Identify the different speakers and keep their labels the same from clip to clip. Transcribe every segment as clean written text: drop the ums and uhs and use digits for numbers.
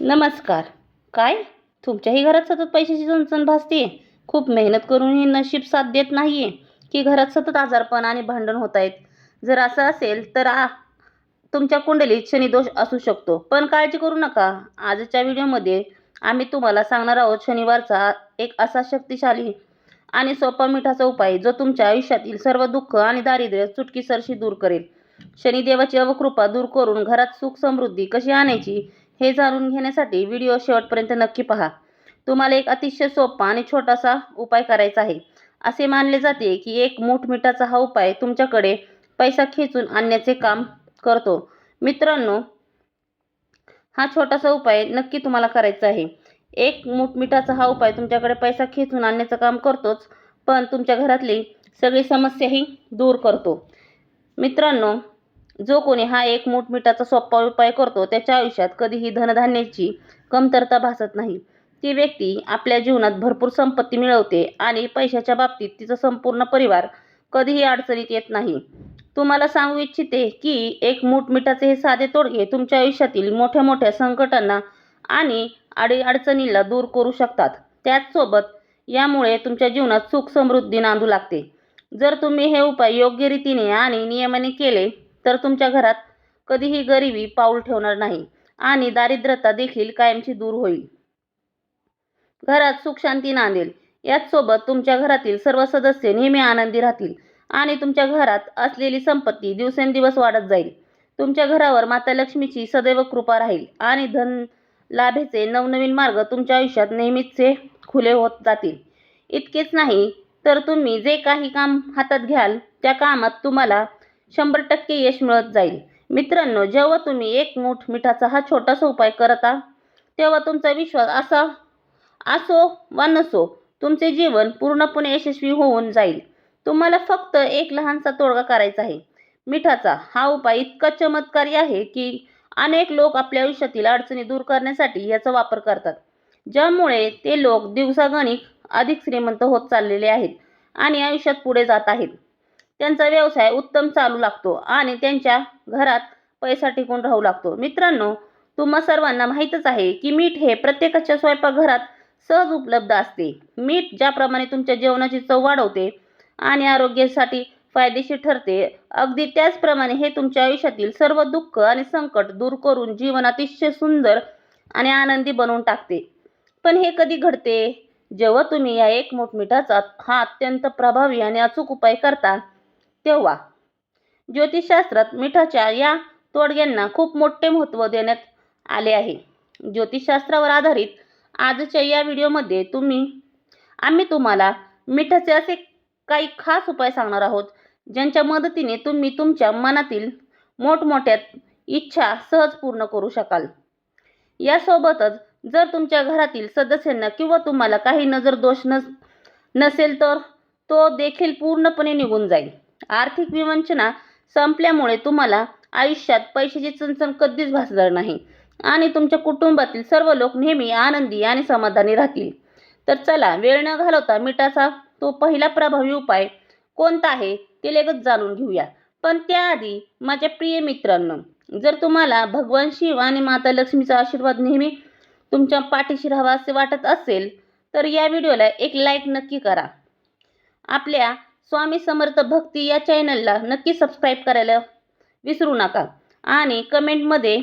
Speaker 1: नमस्कार. काय? तुमच्याही घरात सतत पैशाची चणचण भासतेय? खूप मेहनत करूनही नशीब साथ देत नाहीये? की घरात सतत आजारपण आणि भांडण होत आहेत? जर असं असेल तर तुमच्या कुंडलीत शनिदोष असू शकतो. पण काळजी करू नका. आजच्या व्हिडिओमध्ये आम्ही तुम्हाला सांगणार आहोत शनिवारचा एक असा शक्तिशाली आणि सोपा मिठाचा उपाय जो तुमच्या आयुष्यातील सर्व दुःख आणि दारिद्र्य चुटकीसरशी दूर करेल. शनिदेवाची अवकृपा दूर करून घरात सुख समृद्धी कशी आणायची हे जाणून घेण्यासाठी व्हिडिओ शेवटपर्यंत नक्की पहा. तुम्हाला एक अतिशय सोपा आणि छोटासा उपाय करायचा आहे. असे मानले जाते की एक मूठ मिठाचा हा उपाय तुमच्याकडे पैसा खेचून आणण्याचे काम करतो. मित्रांनो, हा छोटासा उपाय नक्की तुम्हाला करायचा आहे. एक मूठ मिठाचा हा उपाय तुमच्याकडे पैसा खेचून आणण्याचं काम करतोच, पण तुमच्या घरातली सगळी समस्याही दूर करतो. मित्रांनो, जो कोणी हा एक मूठ मिठाचा सोपा उपाय करतो त्याच्या आयुष्यात कधीही धनधान्याची कमतरता भासत नाही. ती व्यक्ती आपल्या जीवनात भरपूर संपत्ती मिळवते आणि पैशाच्या बाबतीत तिचा संपूर्ण परिवार कधीही अडचणीत येत नाही. तुम्हाला सांगू इच्छिते की एक मूठ मिठाचे हे साधे तोडगे तुमच्या आयुष्यातील मोठ्या मोठ्या संकटांना आणि अडचणीला दूर करू शकतात. त्याचसोबत यामुळे तुमच्या जीवनात सुख समृद्धी नांदू लागते. जर तुम्ही हे उपाय योग्य रीतीने आणि नियमाने केले तर तुमच्या घरात कधीही गरिबी पाऊल ठेवणार नाही आणि दारिद्र्यता देखील कायमची दूर होईल. घरात सुख शांती नांदेल. याचसोबत तुमच्या घरातील सर्व सदस्य नेहमी आनंदी राहतील आणि तुमच्या घरात असलेली संपत्ती दिवसेंदिवस वाढत जाईल. तुमच्या घरावर माता लक्ष्मीची सदैव कृपा राहील आणि धन लाभेचे नवनवीन मार्ग तुमच्या आयुष्यात नेहमीचे खुले होत जातील. इतकेच नाही तर तुम्ही जे काही काम हातात घ्याल त्या कामात तुम्हाला 100% यश मिळत जाईल. मित्रांनो, जेव्हा तुम्ही एक मूठ मिठाचा हा छोटासा उपाय करता तेव्हा तुमचा विश्वास असो वा नसो, तुमचे जीवन पूर्णपणे यशस्वी होऊन जाईल. तुम्हाला फक्त एक लहानसा तोडगा करायचा आहे. मिठाचा हा उपाय इतका चमत्कारी आहे की अनेक लोक आपल्या आयुष्यातील अडचणी दूर करण्यासाठी याचा वापर करतात, ज्यामुळे ते लोक दिवसागणिक अधिक श्रीमंत होत चाललेले आहेत आणि आयुष्यात पुढे जात आहेत. त्यांचा व्यवसाय उत्तम चालू लागतो आणि त्यांच्या घरात पैसा टिकून राहू लागतो. मित्रांनो, तुम्हा सर्वांना माहीतच आहे की मीठ हे प्रत्येकाच्या स्वयंपाकघरात सहज उपलब्ध असते. मीठ ज्याप्रमाणे तुमच्या जेवणाची चव वाढवते आणि आरोग्यासाठी फायदेशीर ठरते, अगदी त्याचप्रमाणे हे तुमच्या आयुष्यातील सर्व दुःख आणि संकट दूर करून जीवन अतिशय सुंदर आणि आनंदी बनवून टाकते. पण हे कधी घडते? जेव्हा तुम्ही या एक मूठ मिठाचा हा अत्यंत प्रभावी आणि अचूक उपाय करता तेव्हा. ज्योतिषशास्त्रात मिठाच्या या तोडग्यांना खूप मोठे महत्त्व देण्यात आले आहे. ज्योतिषशास्त्रावर आधारित आजच्या या व्हिडिओमध्ये आम्ही तुम्हाला मिठाचे असे काही खास उपाय सांगणार आहोत ज्यांच्या मदतीने तुम्ही तुमच्या मनातील मोठमोठ्या इच्छा सहज पूर्ण करू शकाल. यासोबतच जर तुमच्या घरातील सदस्यांना किंवा तुम्हाला काही नजर दोष नसेल तर तो देखील पूर्णपणे निघून जाईल. आर्थिक विवंचना संपल्यामुळे तुम्हाला आयुष्यात पैशाची चणचण कधीच भासणार नाही आणि तुमच्या कुटुंबातील सर्व लोक नेहमी आनंदी आणि समाधानी राहतील. तर चला, वेळ न घालवता मिठाचा तो पहिला प्रभावी उपाय कोणता आहे ते लगेच जाणून घेऊया. पण त्याआधी माझ्या प्रिय मित्रांनो, जर तुम्हाला भगवान शिव आणि माता लक्ष्मीचा आशीर्वाद नेहमी तुमच्या पाठीशी राहावा असे वाटत असेल तर या व्हिडिओला एक लाईक नक्की करा. आपल्या स्वामी समर्थ भक्ती या चॅनलला नक्की सबस्क्राईब करायला विसरू नका आणि कमेंटमध्ये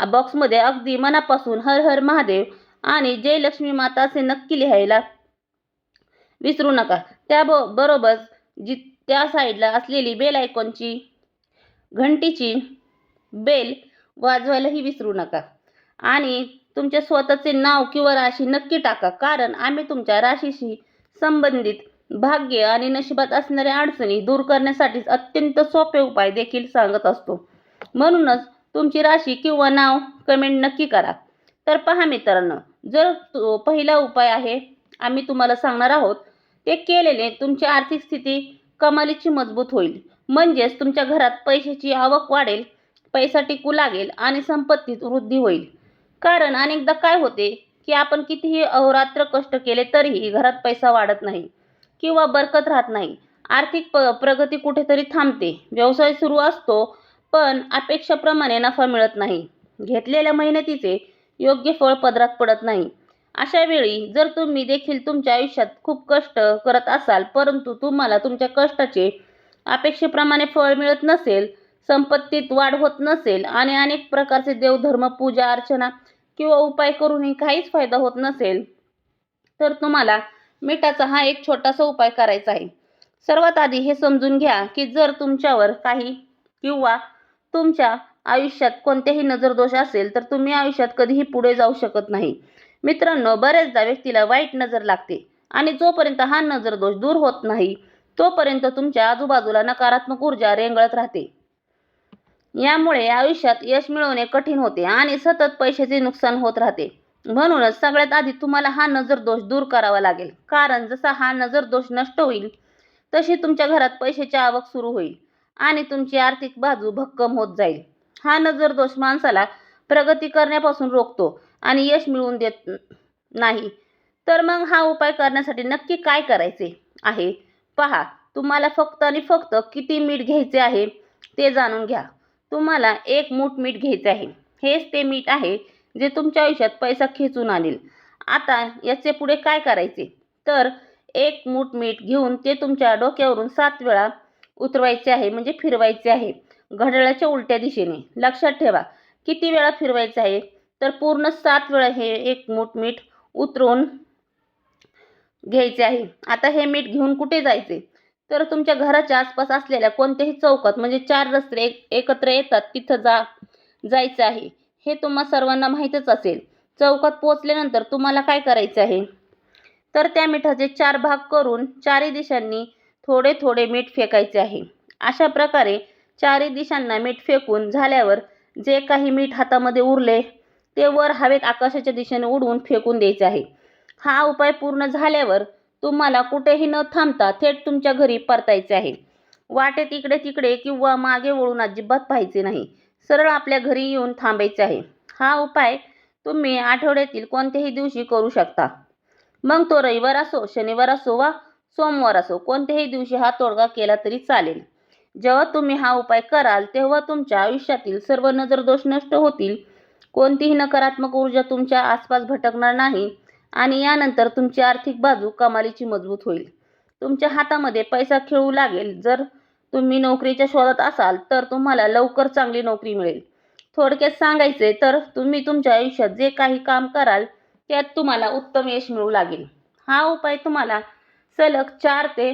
Speaker 1: बॉक्समध्ये अगदी मनापासून हर हर महादेव आणि जय लक्ष्मी माता असे नक्की लिहायला विसरू नका. त्याबरोबर त्या साईडला असलेली बेल आयकॉनची घंटीची बेल वाजवायलाही विसरू नका आणि तुमच्या स्वतःचे नाव किंवा राशी नक्की टाका, कारण आम्ही तुमच्या राशीशी संबंधित भाग्य आणि नशिबात असणाऱ्या अडचणी दूर करण्यासाठी अत्यंत सोपे उपाय देखील सांगत असतो. म्हणूनच तुमची राशी किंवा नाव कमेंट नक्की करा. तर पहा मित्रांनो, जर पहिला उपाय आहे आम्ही तुम्हाला सांगणार आहोत ते केलेले तुमची आर्थिक स्थिती कमालीची मजबूत होईल. म्हणजेच तुमच्या घरात पैशाची आवक वाढेल, पैसा टिकू लागेल आणि संपत्तीत वृद्धी होईल. कारण अनेकदा काय होते की आपण कितीही अहोरात्र कष्ट केले तरीही घरात पैसा वाढत नाही किंवा बरकत राहत नाही. आर्थिक प्रगती कुठेतरी थांबते. व्यवसाय सुरू असतो पण अपेक्षेप्रमाणे नफा मिळत नाही. घेतलेल्या मेहनतीचे योग्य फळ पदरात पडत नाही. अशा वेळी जर तुम्ही देखील तुमच्या आयुष्यात खूप कष्ट करत असाल, परंतु तुम्हाला तुमच्या कष्टाचे अपेक्षेप्रमाणे फळ मिळत नसेल, संपत्तीत वाढ होत नसेल आणि अनेक प्रकारचे देवधर्म, पूजा अर्चना किंवा उपाय करूनही काहीच फायदा होत नसेल, तर तुम्हाला मिठाचा हा एक छोटासा उपाय करायचा आहे. सर्वात आधी हे समजून घ्या की जर तुमच्यावर काही किंवा तुमच्या आयुष्यात कोणतेही नजरदोष असेल तर तुम्ही आयुष्यात कधीही पुढे जाऊ शकत नाही. मित्रांनो, बऱ्याचदा व्यक्तीला वाईट नजर लागते आणि जोपर्यंत हा नजरदोष दूर होत नाही तोपर्यंत तुमच्या आजूबाजूला नकारात्मक ऊर्जा रेंगाळत राहते. यामुळे आयुष्यात यश मिळवणे कठीण होते आणि सतत पैशाचे नुकसान होत राहते. म्हणूनच सगळ्यात आधी तुम्हाला हा नजरदोष दूर करावा लागेल, कारण जसा हा नजरदोष नष्ट होईल तशी तुमच्या घरात पैशाची आवक सुरू होईल आणि तुमची आर्थिक बाजू भक्कम होत जाईल. हा नजरदोष माणसाला प्रगती करण्यापासून रोखतो आणि यश मिळवून देत नाही. तर मग हा उपाय करण्यासाठी नक्की काय करायचे आहे पहा. तुम्हाला फक्त आणि फक्त किती मीठ घ्यायचे आहे ते जाणून घ्या. तुम्हाला 1 मूठ मीठ घ्यायचे आहे. हेच ते मीठ आहे जे तुमच्या आयुष्यात पैसा खेचून आणेल. आता याचे पुढे काय करायचे तर 1 मूठ मीठ घेऊन ते तुमच्या डोक्यावरून 7 वेळा उतरवायचे आहे, म्हणजे फिरवायचे आहे घड्याळाच्या उलट्या दिशेने. लक्षात ठेवा किती वेळा फिरवायचे आहे तर पूर्ण 7 वेळा हे 1 मूठ मीठ उतरवून घ्यायचे आहे. आता हे मीठ घेऊन कुठे जायचे तर तुमच्या घराच्या आसपास असलेल्या कोणत्याही चौकात, म्हणजे 4 रस्ते एकत्र येतात तिथं जायचं आहे. हे तुम्हा सर्वांना माहीतच असेल. चौकात पोहोचल्यानंतर तुम्हाला काय करायचे आहे तर त्या मिठाचे 4 भाग करून 4ही दिशांनी थोडे थोडे मीठ फेकायचे आहे. अशा प्रकारे 4ही दिशांना मीठ फेकून झाल्यावर जे काही मीठ हातामध्ये उरले ते वर हवेत आकाशाच्या दिशेने उडवून फेकून द्यायचे आहे. हा उपाय पूर्ण झाल्यावर तुम्हाला कुठेही न थांबता थेट तुमच्या घरी परतायचे आहे. वाटेत इकडे तिकडे किंवा मागे वळून अजिबात पाहायचे नाही. सरळ आपल्या घरी येऊन थांबायचे आहे. हा उपाय तुम्ही आठवड्यातील कोणत्याही दिवशी करू शकता. मग तो रविवार असो, शनिवार असो वा सोमवार असो, कोणत्याही दिवशी हा तोडगा केला तरी चालेल. जेव्हा तुम्ही हा उपाय कराल तेव्हा तुमच्या आयुष्यातील सर्व नजरदोष नष्ट होतील. कोणतीही नकारात्मक ऊर्जा तुमच्या आसपास भटकणार नाही आणि यानंतर तुमची आर्थिक बाजू कमालीची मजबूत होईल. तुमच्या हातामध्ये पैसा खेळू लागेल. जर तुम्ही नोकरीच्या शोधात असाल तर तुम्हाला लवकर चांगली नोकरी मिळेल. थोडक्यात सांगायचे तर तुम्ही तुमच्या आयुष्यात जे काही काम कराल त्यात तुम्हाला उत्तम यश मिळू लागेल. हा उपाय तुम्हाला सलग 4 ते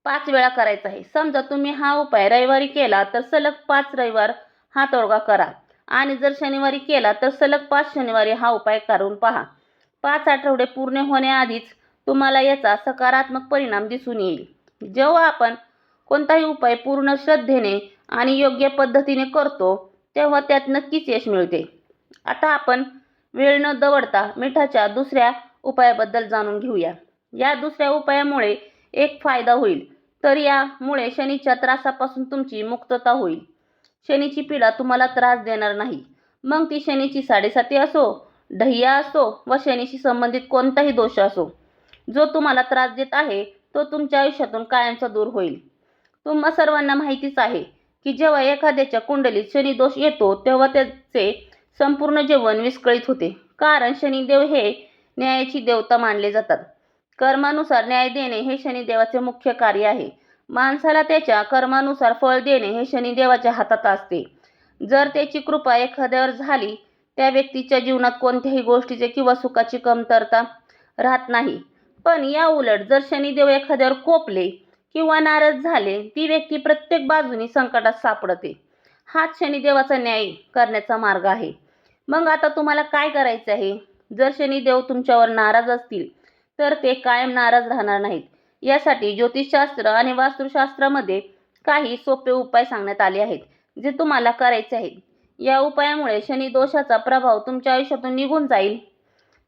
Speaker 1: 5 वेळा करायचा आहे. समजा तुम्ही हा उपाय रविवारी केला तर सलग 5 रविवार हा तोडगा करा आणि जर शनिवारी केला तर सलग 5 शनिवारी हा उपाय करून पहा. 5 आठवडे पूर्ण होण्याआधीच तुम्हाला याचा सकारात्मक परिणाम दिसून येईल. जेव्हा आपण कोणताही उपाय पूर्ण श्रद्धेने आणि योग्य पद्धतीने करतो तेव्हा त्यात नक्कीच यश मिळते. आता आपण वेळ न दवडता मिठाच्या दुसऱ्या उपायाबद्दल जाणून घेऊया. या दुसऱ्या उपायामुळे एक फायदा होईल, तर यामुळे शनीच्या त्रासापासून तुमची मुक्तता होईल. शनीची पीडा तुम्हाला त्रास देणार नाही. मग ती शनीची 7.5 असो, ढैया असो व शनीशी संबंधित कोणताही दोष असो, जो तुम्हाला त्रास देत आहे तो तुमच्या आयुष्यातून कायमचा दूर होईल. तुम्हा सर्वांना माहितीच आहे की जेव्हा एखाद्याच्या कुंडलीत शनी दोष येतो तेव्हा त्याचे संपूर्ण जीवन विस्कळीत होते. कारण शनिदेव हे न्यायाची देवता मानले जातात. कर्मानुसार न्याय देणे हे शनिदेवाचे मुख्य कार्य आहे. माणसाला त्याच्या कर्मानुसार फळ देणे हे शनिदेवाच्या हातात असते. जर त्याची कृपा एखाद्यावर झाली त्या व्यक्तीच्या जीवनात कोणत्याही गोष्टीचे किंवा सुखाची कमतरता राहत नाही. पण या उलट जर शनिदेव एखाद्यावर कोपले किंवा नाराज झाले ती व्यक्ती प्रत्येक बाजूनी संकटात सापडते. हाच शनिदेवाचा न्याय करण्याचा मार्ग आहे. मग आता तुम्हाला काय करायचे आहे? जर शनिदेव तुमच्यावर नाराज असतील तर ते कायम नाराज राहणार नाहीत. यासाठी ज्योतिषशास्त्र आणि वास्तुशास्त्रामध्ये काही सोपे उपाय सांगण्यात आले आहेत जे तुम्हाला करायचे आहेत. या उपायामुळे शनी दोषाचा प्रभाव तुमच्या आयुष्यातून निघून जाईल.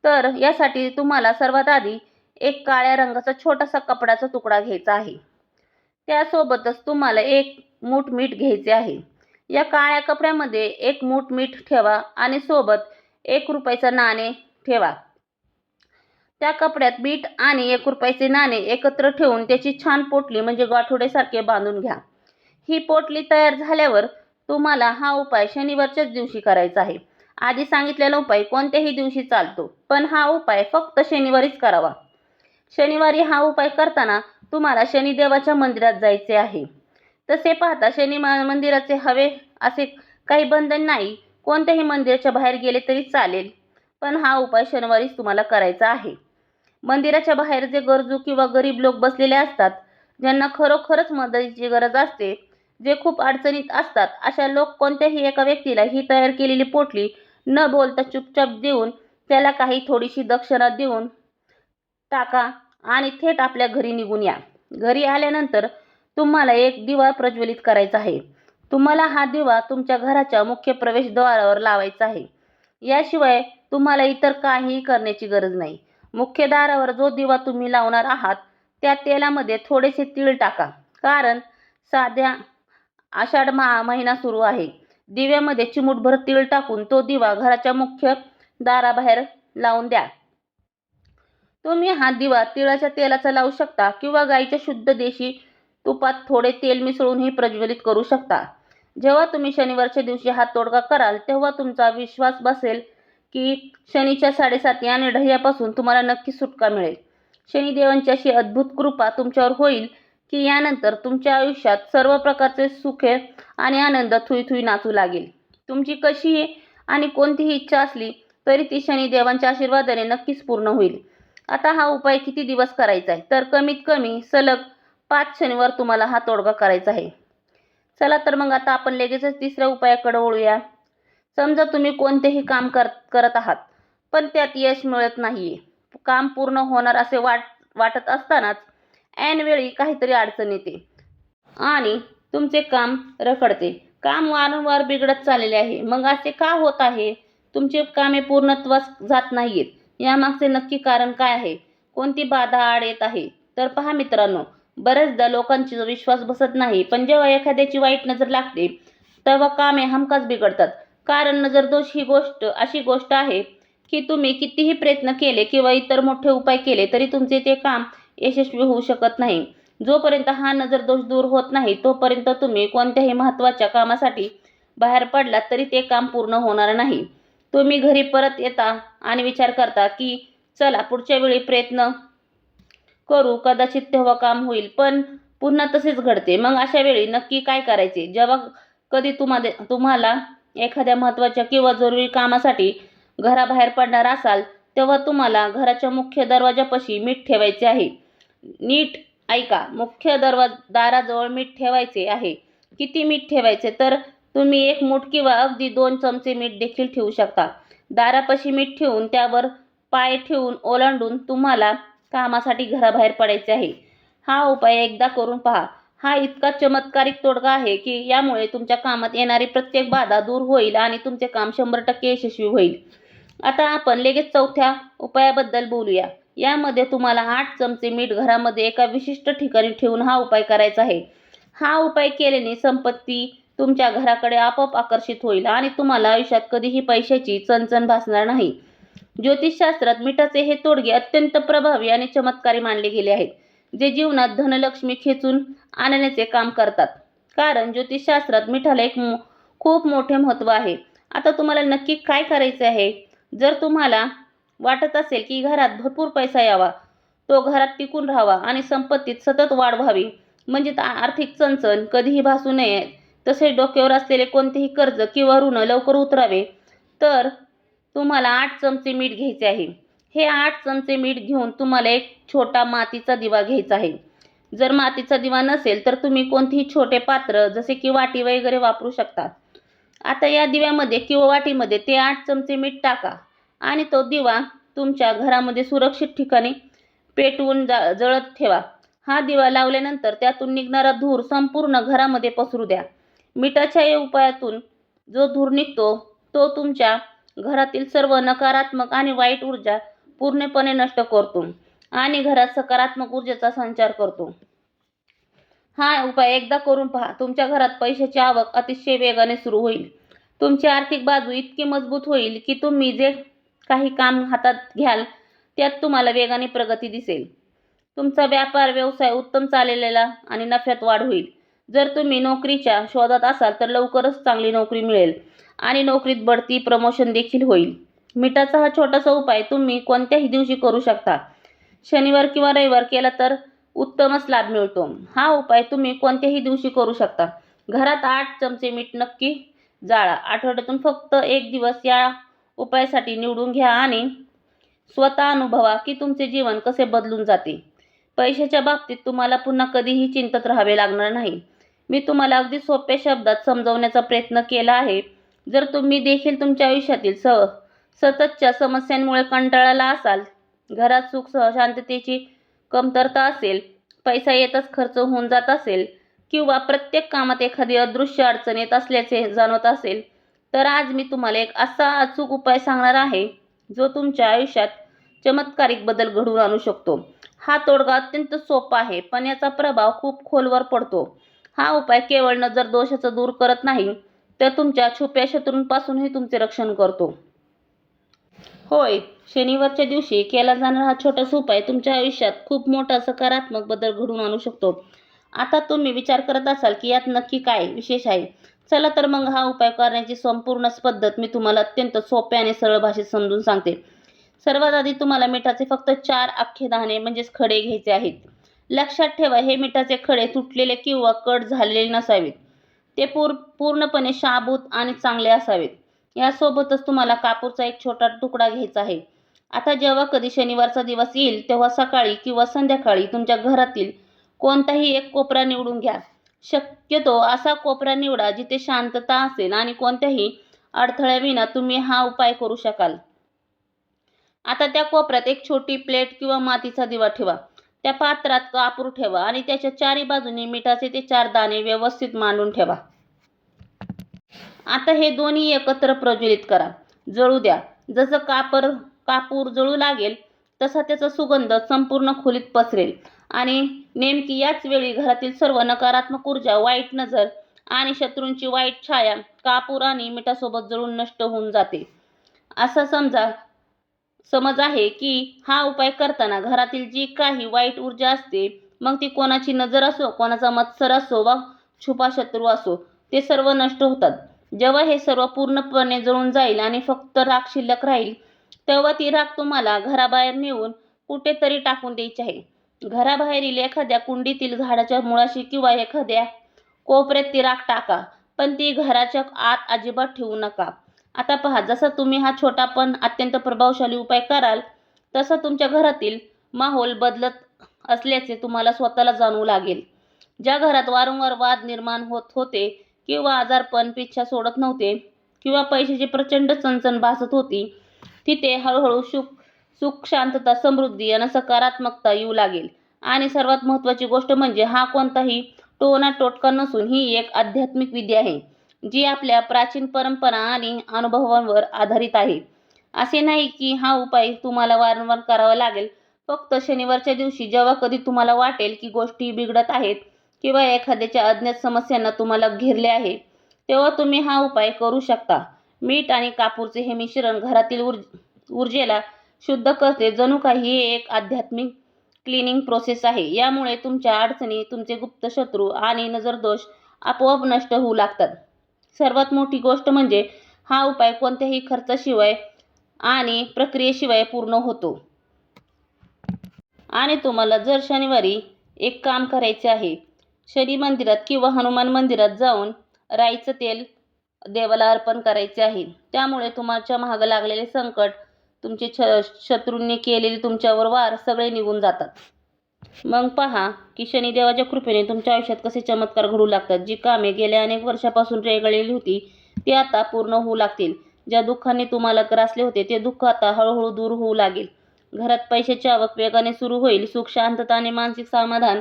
Speaker 1: तर यासाठी तुम्हाला सर्वात आधी एक काळ्या रंगाचा छोटासा कपड्याचा तुकडा घ्यायचा आहे. त्यासोबतच तुम्हाला 1 मूठ मीठ घ्यायचे आहे. या काळ्या कपड्यामध्ये 1 मूठ मीठ ठेवा आणि सोबत 1 रुपयाचे नाणे ठेवा. त्या कपड्यात मीठ आणि 1 रुपयाचे नाणे एकत्र ठेवून त्याची छान पोटली, म्हणजे गाठोड्यासारखे बांधून घ्या. ही पोटली तयार झाल्यावर तुम्हाला हा उपाय शनिवारच्याच दिवशी करायचा आहे आधी सांगितलेला उपाय कोणत्याही दिवशी चालतो, पण हा उपाय फक्त शनिवारीच करावा. शनिवारी हा उपाय करताना तुम्हाला शनिदेवाच्या मंदिरात जायचे आहे. तसे पाहता शनी मंदिराचे हवे असे काही बंधन नाही. कोणत्याही मंदिराच्या बाहेर गेले तरी चालेल, पण हा उपाय शनिवारीच तुम्हाला करायचा आहे. मंदिराच्या बाहेर जे गरजू किंवा गरीब लोक बसलेले असतात, ज्यांना खरोखरच मदतीची गरज असते, जे खूप अडचणीत असतात, अशा लोक कोणत्याही एका व्यक्तीला ही तयार केलेली पोटली न बोलता चुपचाप देऊन त्याला काही थोडीशी दक्षिणा देऊन टाका आणि थेट आपल्या घरी निघून या. घरी आल्यानंतर तुम्हाला एक दिवा प्रज्वलित करायचा आहे. तुम्हाला हा दिवा तुमच्या घराच्या मुख्य प्रवेशद्वारावर लावायचा आहे. याशिवाय तुम्हाला इतर काहीही करण्याची गरज नाही. मुख्य दारावर जो दिवा तुम्ही लावणार आहात त्या तेलामध्ये थोडेसे तीळ टाका, कारण साध्या आषाढ महिना सुरू आहे. दिव्यामध्ये चिमूटभर तीळ टाकून तो दिवा घराच्या मुख्य दाराबाहेर लावून द्या. तुम्ही हा दिवा तिळाच्या तेलाचा लावू शकता किंवा गाईच्या शुद्ध देशी तुपात थोडे तेल मिसळूनही प्रज्वलित करू शकता. जेव्हा तुम्ही शनिवारच्या दिवशी हा तोडगा कराल तेव्हा तुमचा विश्वास बसेल की शनीच्या 7.5 आणि ढह्यापासून तुम्हाला नक्की सुटका मिळेल. शनिदेवांची अशी अद्भुत कृपा तुमच्यावर होईल की यानंतर तुमच्या आयुष्यात सर्व प्रकारचे सुखे आणि आनंद थुई नाचू लागेल. तुमची कशीही आणि कोणतीही इच्छा असली तरी ती शनिदेवांच्या आशीर्वादाने नक्कीच पूर्ण होईल. आता हा उपाय किती दिवस करायचा आहे, तर कमीत कमी सलग 5 शनिवार तुम्हाला हा तोडगा करायचा आहे. चला तर मग आता आपण लगेचच तिसऱ्या उपायाकडे वळूया. समजा तुम्ही कोणतेही काम करत आहात, पण त्यात यश मिळत नाहीये. काम पूर्ण होणार असे वाटत असतानाच ऐन वेळी काहीतरी अडचण येते आणि तुमचे काम रखडते. काम वारंवार बिघडत चाललेले आहे. मग असे का होत आहे? तुमची कामे पूर्णत्वास जात नाहीयेत. यामागचे नक्की कारण काय आहे? कोणती बाधा आड येत आहे? तर पहा मित्रांनो, बऱ्याचदा लोकांचा विश्वास बसत नाही, पण जेव्हा एखाद्याची वाईट नजर लागते तेव्हा कामे हमखास बिघडतात. कारण नजरदोष ही अशी गोष्ट आहे की तुम्ही कितीही प्रयत्न केले किंवा इतर मोठे उपाय केले तरी तुमचे ते काम यशस्वी होऊ शकत नाही. जोपर्यंत हा नजरदोष दूर होत नाही तोपर्यंत तुम्ही कोणत्याही महत्त्वाच्या कामासाठी बाहेर पडलात तरी ते काम पूर्ण होणार नाही. तुम्ही घरी परत येता आणि विचार करता की चला पुढच्या वेळी प्रयत्न करू, कदाचित तेव्हा काम होईल, पण पुन्हा तसेच घडते. मग अशा वेळी नक्की काय करायचे? जेव्हा कधी तुम्हाला एखाद्या महत्त्वाच्या किंवा जरुरी कामासाठी घराबाहेर पडणार असाल तेव्हा तुम्हाला घराच्या मुख्य दरवाजापाशी मीठ ठेवायचे आहे. नीट ऐका, मुख्य दाराजवळ मीठ ठेवायचे आहे. किती मीठ ठेवायचे? तर तुम्ही 1 मूठ किंवा अगदी 2 चमचे मीठ देखील ठेवू शकता. दारापाशी मीठ ठेवून त्यावर पाय ठेवून ओलांडून तुम्हाला कामासाठी घराबाहेर पडायचे आहे. हा उपाय एकदा करून पहा. हा इतका चमत्कारिक तोडगा आहे की यामुळे तुमच्या कामात येणारी प्रत्येक बाधा दूर होईल आणि तुमचे काम 100% यशस्वी होईल. आता आपण लगेच चौथ्या उपायाबद्दल बोलूया. यामध्ये तुम्हाला 8 चमचे मीठ घरामध्ये एका विशिष्ट ठिकाणी ठेवून हा उपाय करायचा आहे. हा उपाय केल्याने संपत्ती तुमच्या घराकडे आपोआप आकर्षित होईल आणि तुम्हाला आयुष्यात कधीही पैशाची चणचण भासणार नाही. ज्योतिषशास्त्रात मिठाचे हे तोडगे अत्यंत प्रभावी आणि चमत्कारी मानले गेले आहेत, जे जीवनात धनलक्ष्मी खेचून आणण्याचे काम करतात. कारण ज्योतिषशास्त्रात मिठाला एक खूप मोठे महत्त्व आहे. आता तुम्हाला नक्की काय करायचे आहे? जर तुम्हाला वाटत असेल की घरात भरपूर पैसा यावा, तो घरात टिकून राहावा आणि संपत्तीत सतत वाढ व्हावी, म्हणजे आर्थिक चणचण कधीही भासू नये, तसेच डोक्यावर असलेले कोणतेही कर्ज किंवा ऋण लवकर उतरावे, तर तुम्हाला 8 चमचे मीठ घ्यायचे आहे. हे 8 चमचे मीठ घेऊन तुम्हाला एक छोटा मातीचा दिवा घ्यायचा आहे. जर मातीचा दिवा नसेल तर तुम्ही कोणतेही छोटे पात्र जसे की वाटी वगैरे वापरू शकता. आता या दिव्यामध्ये किंवा वाटीमध्ये ते 8 चमचे मीठ टाका आणि तो दिवा तुमच्या घरामध्ये सुरक्षित ठिकाणी पेटवून जळत ठेवा. हा दिवा लावल्यानंतर त्यातून निघणारा धूर संपूर्ण घरामध्ये पसरू द्या. मिठाच्या या उपायातून जो धूर निघतो तो तुमच्या घरातील सर्व नकारात्मक आणि वाईट ऊर्जा पूर्णपणे नष्ट करतो आणि घरात सकारात्मक ऊर्जेचा संचार करतो. हा उपाय एकदा करून पहा. तुमच्या घरात पैशाची आवक अतिशय वेगाने सुरू होईल. तुमची आर्थिक बाजू इतकी मजबूत होईल की तुम्ही जे काही काम हातात घ्याल त्यात तुम्हाला वेगाने प्रगती दिसेल. तुमचा व्यापार व्यवसाय उत्तम चाललेला आणि नफ्यात वाढ होईल. जर तुम्ही नोकरीच्या शोधात असाल तर लवकरच चांगली नोकरी मिळेल आणि नोकरीत बढती प्रमोशन देखील होईल. मिठाचा हा छोटासा उपाय तुम्ही कोणत्याही दिवशी करू शकता. शनिवार किंवा रविवार केला तर उत्तमच लाभ मिळतो. हा उपाय तुम्ही कोणत्याही दिवशी करू शकता. घरात 8 चमचे मीठ नक्की जाळा. आठवड्यातून फक्त 1 दिवस या उपायासाठी निवडून घ्या आणि स्वतः अनुभवा की तुमचे जीवन कसे बदलून जाते. पैशाच्या बाबतीत तुम्हाला पुन्हा कधीही चिंतत राहावे लागणार नाही. मी तुम्हाला अगदी सोप्या शब्दात समजवण्याचा प्रयत्न केला आहे. जर तुम्ही देखील तुमच्या आयुष्यातील सततच्या समस्यांमुळे कंटाळला असाल, घरात सुख शांततेची कमतरता असेल, पैसा येतच खर्च होऊन जात असेल किंवा प्रत्येक कामात एखादी अदृश्य अडचण येत असल्याचे जाणवत असेल, तर आज मी तुम्हाला एक असा अचूक उपाय सांगणार आहे जो तुमच्या आयुष्यात चमत्कारिक बदल घडवून आणू शकतो. हा तोडगा अत्यंत सोपा आहे, पण याचा प्रभाव खूप खोलवर पडतो. हा उपाय केवळ नजर दोषाचं दूर करत नाही, तर तुमच्या छुप्या शत्रूंपासूनही तुमचे रक्षण करतो. होय, शनिवारच्या दिवशी केला जाणारा हा छोटासा उपाय तुमच्या आयुष्यात खूप मोठा सकारात्मक बदल घडवून आणू शकतो. आता तुम्ही विचार करत असाल की यात नक्की काय विशेष आहे? चला तर मग हा उपाय करण्याची संपूर्ण पद्धत मी तुम्हाला अत्यंत सोप्या आणि सरळ भाषेत समजून सांगते. सर्वात आधी तुम्हाला मिठाचे फक्त 4 अख्खे दाणे म्हणजेच खडे घ्यायचे आहेत. लक्षात ठेवा, हे मिठाचे खडे तुटलेले किंवा कट झालेले नसावेत. ते पूर्णपणे शाबूत आणि चांगले असावेत. यासोबतच तुम्हाला कापूरचा एक छोटा तुकडा घ्यायचा आहे. आता जेव्हा कधी शनिवारचा दिवस येईल तेव्हा सकाळी किंवा संध्याकाळी तुमच्या घरातील कोणताही एक कोपरा निवडून घ्या. शक्यतो असा कोपरा निवडा जिथे शांतता असेल आणि कोणत्याही अडथळ्याविना तुम्ही हा उपाय करू शकाल. आता त्या कोपऱ्यात एक छोटी प्लेट किंवा मातीचा दिवा ठेवा. त्या पात्रात कापूर ठेवा आणि त्याच्या चारी बाजूने मिठाचे ते 4 दाणे व्यवस्थित मांडून ठेवा. आता हे दोन्ही एकत्र प्रज्वलित करा. जळू द्या. जसं कापूर जळू लागेल तसा त्याचा सुगंध संपूर्ण खोलीत पसरेल आणि नेमकी याच वेळी घरातील सर्व नकारात्मक ऊर्जा, वाईट नजर आणि शत्रूंची वाईट छाया कापूर आणि मिठासोबत जळून नष्ट होऊन जाते. असा समज आहे की हा उपाय करताना घरातील जी काही वाईट ऊर्जा असते, मग ती कोणाची नजर असो, कोणाचा मत्सर असो वा छुपा शत्रू असो, ते सर्व नष्ट होतात. जेव्हा हे सर्व पूर्णपणे जळून जाईल आणि फक्त राख शिल्लक राहील, तेव्हा ती राख तुम्हाला घराबाहेर नेऊन कुठेतरी टाकून द्यायची आहे. घराबाहेरील एखाद्या कुंडीतील झाडाच्या मुळाशी किंवा एखाद्या कोपऱ्यात ती राख टाका, पण ती घराच्या आत अजिबात ठेवू नका. आता पहा, जसा तुम्ही हा छोटा पण अत्यंत प्रभावशाली उपाय कराल, तसा तुमच्या घरातील माहोल बदलत असल्याचे तुम्हाला स्वतःला जाणवू लागेल. ज्या घरात वारंवार वाद निर्माण होत होते किंवा आजारपण पिच्छा सोडत नव्हते किंवा पैशाची प्रचंड चणचण भासत होती, तिथे हळूहळू सुख, शांतता, समृद्धी आणि सकारात्मकता येऊ लागेल. आणि सर्वात महत्त्वाची गोष्ट म्हणजे हा कोणताही टोना टोटका नसून ही एक आध्यात्मिक विद्या आहे, जी आपल्या प्राचीन परंपरा आणि अनुभवांवर आधारित आहे. असे नाही की हा उपाय तुम्हाला वारंवार करावा लागेल. फक्त शनिवारच्या दिवशी जेव्हा कधी तुम्हाला वाटेल की गोष्टी बिघडत आहेत किंवा एखाद्याच्या अज्ञात समस्यांना तुम्हाला घेरले आहे, तेव्हा तुम्ही हा उपाय करू शकता. मीठ आणि कापूरचे हे मिश्रण घरातील ऊर्जेला शुद्ध करते. जणू काही ही एक आध्यात्मिक क्लिनिंग प्रोसेस आहे. यामुळे तुमच्या अडचणी, तुमचे गुप्त शत्रू आणि नजरदोष आपोआप नष्ट होऊ लागतात. सर्वात मोठी गोष्ट म्हणजे हा उपाय कोणत्याही खर्चाशिवाय आणि प्रक्रियेशिवाय पूर्ण होतो. आणि तुम्हाला जर शनिवारी एक काम करायचे आहे, शनी मंदिरात किंवा हनुमान मंदिरात जाऊन राईचं तेल देवाला अर्पण करायचे आहे. त्यामुळे तुमच्या मागे लागलेले संकट, तुमचे शत्रूंनी केलेले तुमच्यावर वार सगळे निघून जातात. मग पहा की शनिदेवाच्या कृपेने तुमच्या आयुष्यात कसे चमत्कार घडू लागतात. जी कामे गेल्या अनेक वर्षापासून रेंगाळलेली होती ती आता पूर्ण होऊ लागतील. ज्या दुःखाने तुम्हाला ग्रासले होते ते दुःख आता हळूहळू दूर होऊ लागेल. घरात पैशाची आवक वेगाने सुरू होईल. सुख, शांतता आणि मानसिक समाधान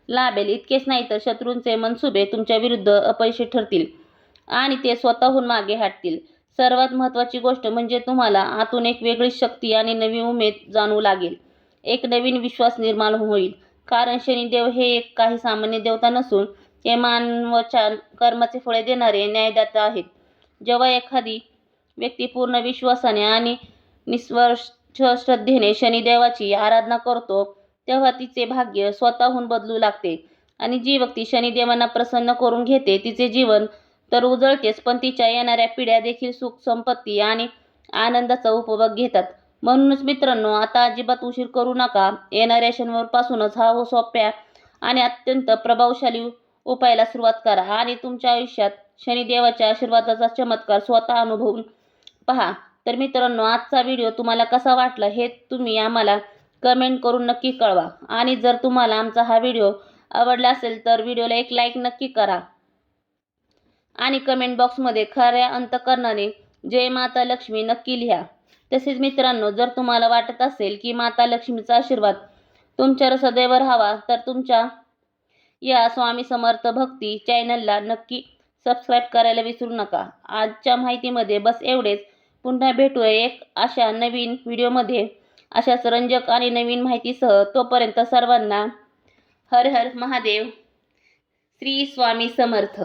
Speaker 1: लाभेल. इतकेच नाही तर शत्रूंचे मनसुबे तुमच्या विरुद्ध अपयशी ठरतील आणि ते स्वतःहून मागे हटतील. सर्वात महत्त्वाची गोष्ट म्हणजे तुम्हाला आतून एक वेगळीच शक्ती आणि नवी उमेद जाणवू लागेल. एक नवीन विश्वास निर्माण होईल. कारण शनिदेव हे एक काही सामान्य देवता नसून ते मानवाच्या कर्माचे फळे देणारे न्यायदाता आहेत. जेव्हा एखादी व्यक्ती पूर्ण विश्वासाने आणि निस्वार्थ श्रद्धेने शनिदेवाची आराधना करतो, तेव्हा तिचे भाग्य स्वतःहून बदलू लागते. आणि जी व्यक्ती शनिदेवांना प्रसन्न करून घेते तिचे जीवन तर उजळतेच, पण तिच्या येणाऱ्या पिढ्या देखील सुख संपत्ती आणि आनंदाचा उपभोग घेतात. म्हणूनच मित्रांनो, आता अजिबात उशीर करू नका. येणाऱ्या शनिवारपासूनच हा सोप्या आणि अत्यंत प्रभावशाली उपायाला सुरुवात करा आणि तुमच्या आयुष्यात शनिदेवाच्या आशीर्वादाचा चमत्कार स्वतः अनुभवून पहा. तर मित्रांनो, आजचा व्हिडिओ तुम्हाला कसा वाटला हे तुम्ही आम्हाला कमेंट करून नक्की कळवा. आणि जर तुम्हाला आमचा हा व्हिडिओ आवडला असेल तर व्हिडिओला एक लाईक नक्की करा आणि कमेंट बॉक्समध्ये खऱ्या अंतःकरणाने जय माता लक्ष्मी नक्की लिहा. तसेच मित्रांनो, जर तुम्हाला वाटत असेल की माता लक्ष्मीचा आशीर्वाद तुमच्यावर सदैव राहावा तर तुमच्या या स्वामी समर्थ भक्ती चॅनलला नक्की सबस्क्राईब करायला विसरू नका. आजच्या माहितीमध्ये बस एवढेच. पुन्हा भेटूया एक अशा नवीन व्हिडिओमध्ये अशाच रंजक आणि नवीन माहितीसह. तोपर्यंत सर्वांना हर हर महादेव. श्री स्वामी समर्थ.